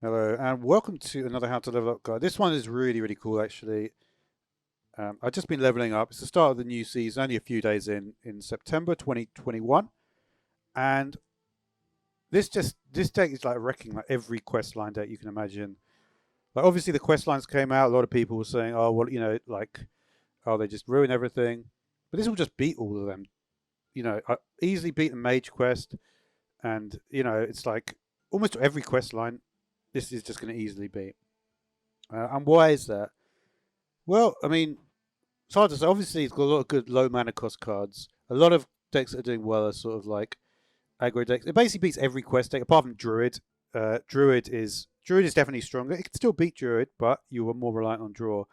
Hello, and welcome to another How to Level Up guide. This one is really, really cool, actually. I've just been leveling up. It's the start of the new season, only a few days in September 2021. And this deck is like wrecking like every quest line deck you can imagine. Like obviously the quest lines came out, a lot of people were saying, oh, well, like, oh, they just ruin everything. But this will just beat all of them. I easily beat the Mage quest, and it's like almost every quest line this is just going to easily beat. And why is that? Well, I mean, it's hard to say. Obviously, it's got a lot of good low mana cost cards. A lot of decks that are doing well are sort of like aggro decks. It basically beats every quest deck apart from Druid. Druid is definitely stronger. It can still beat Druid, but you are more reliant on draw.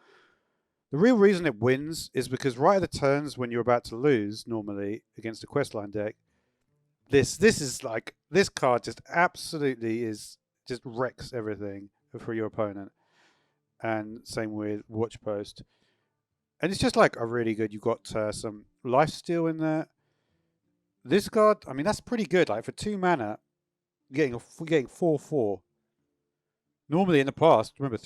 The real reason it wins is because right at the turns when you're about to lose, normally against a questline deck, this card just absolutely is just wrecks everything for your opponent. And same with Watch Post. And it's just like a really good. You've got some lifesteal in there. This card, I mean, that's pretty good. Like for 2 mana, getting 4/4. Normally in the past, remember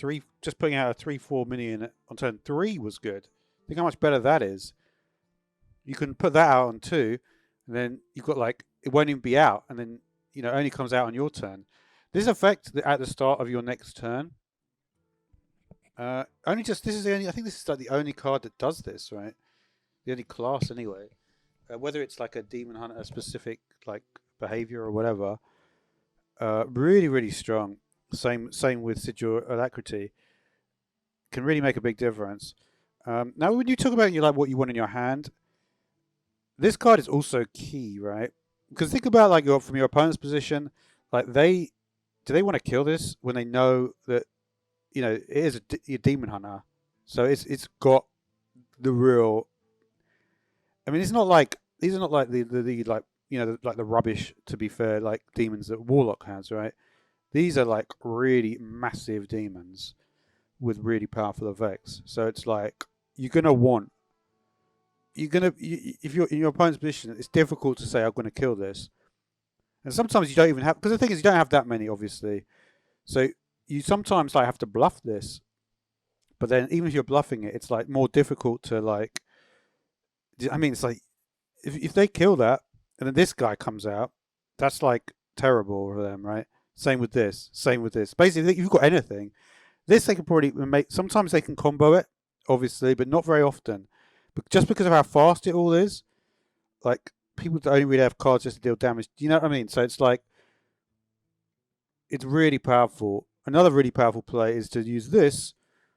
just putting out a 3/4 minion on turn 3 was good. Think how much better that is. You can put that out on 2, and then you've got like it won't even be out, and then only comes out on your turn. This effect at the start of your next turn. I think this is like the only card that does this, right? The only class anyway. Whether it's like a demon hunter specific like behavior or whatever. Really, really strong. Same with Sigil Alacrity. Can really make a big difference. Now, when you talk about what you want in your hand, this card is also key, right? Because think about like from your opponent's position, like do they want to kill this when they know that it is a demon hunter, so it's got the real. I mean, it's not like these are not like the like like the rubbish. To be fair, like demons that Warlock has, right? These are like really massive demons with really powerful effects. So it's like if you're in your opponent's position, it's difficult to say I'm going to kill this, and sometimes you don't even have because the thing is you don't have that many, obviously. So you sometimes like have to bluff this, but then even if you're bluffing it, it's like more difficult to like. I mean, it's like if they kill that and then this guy comes out, that's like terrible for them, right? Same with this. Same with this. Basically, if you've got anything, this they can probably make. Sometimes they can combo it, obviously, but not very often. But just because of how fast it all is, like people only really have cards just to deal damage. Do you know what I mean? So it's like it's really powerful. Another really powerful play is to use this.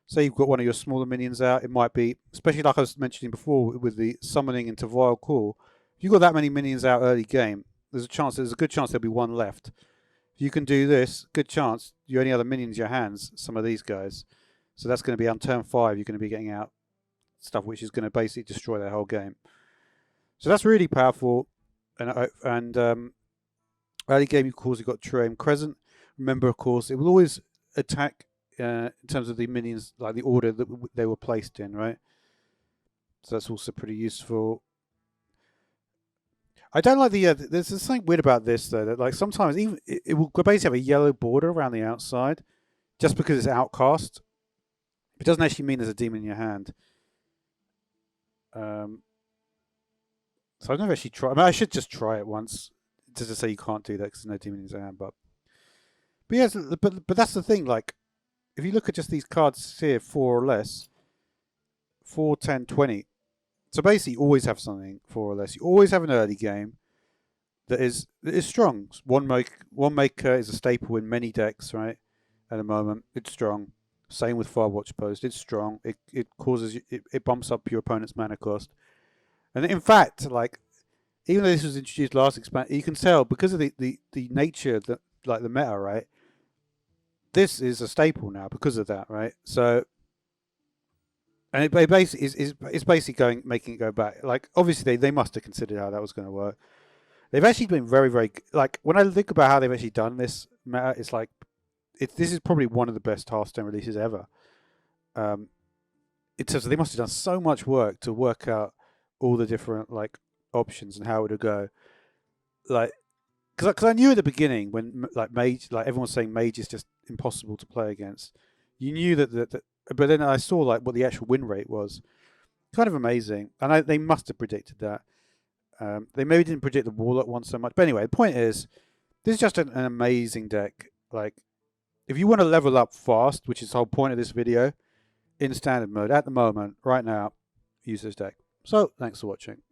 Say you've got one of your smaller minions out. It might be, especially like I was mentioning before with the summoning into Vile Call. If you've got that many minions out early game, there's a good chance there'll be one left. If you can do this, good chance you only have the minions in your hands, some of these guys. So that's going to be on turn 5, you're going to be getting out stuff which is going to basically destroy their whole game. So that's really powerful. And early game, of course, you've got True Aim Crescent. Remember, of course, it will always attack in terms of the minions, like the order that they were placed in, right? So that's also pretty useful. I don't like there's something weird about this though, that like sometimes even it will basically have a yellow border around the outside, just because it's outcast. It doesn't actually mean there's a demon in your hand. So I've never actually tried. I mean, I should just try it once, just to say you can't do that because there's no demon in your hand. But yes, but that's the thing. Like, if you look at just these cards here, 4 or less, 4, 10, 20. So basically, you always have something 4 or less. You always have an early game that is strong. One maker is a staple in many decks, right? At the moment, it's strong. Same with Firewatch Post. It's strong. It causes it bumps up your opponent's mana cost. And in fact, like even though this was introduced last expansion, you can tell because of the nature that like the meta, right? This is a staple now because of that, right? So, and it basically is basically making it go back. Like obviously they must have considered how that was going to work. They've actually been very, very like when I think about how they've actually done this meta, it's like this is probably one of the best Hearthstone releases ever. It says they must have done so much work to work out all the different like options and how it would go. Like, because I knew at the beginning when like Mage, like everyone was saying Mage is impossible to play against. You knew that but then I saw like what the actual win rate was. Kind of amazing, and they must have predicted that. They maybe didn't predict the Warlock one so much, but anyway, the point is, this is just an amazing deck. Like, if you want to level up fast, which is the whole point of this video, in standard mode at the moment, right now, use this deck. So, thanks for watching.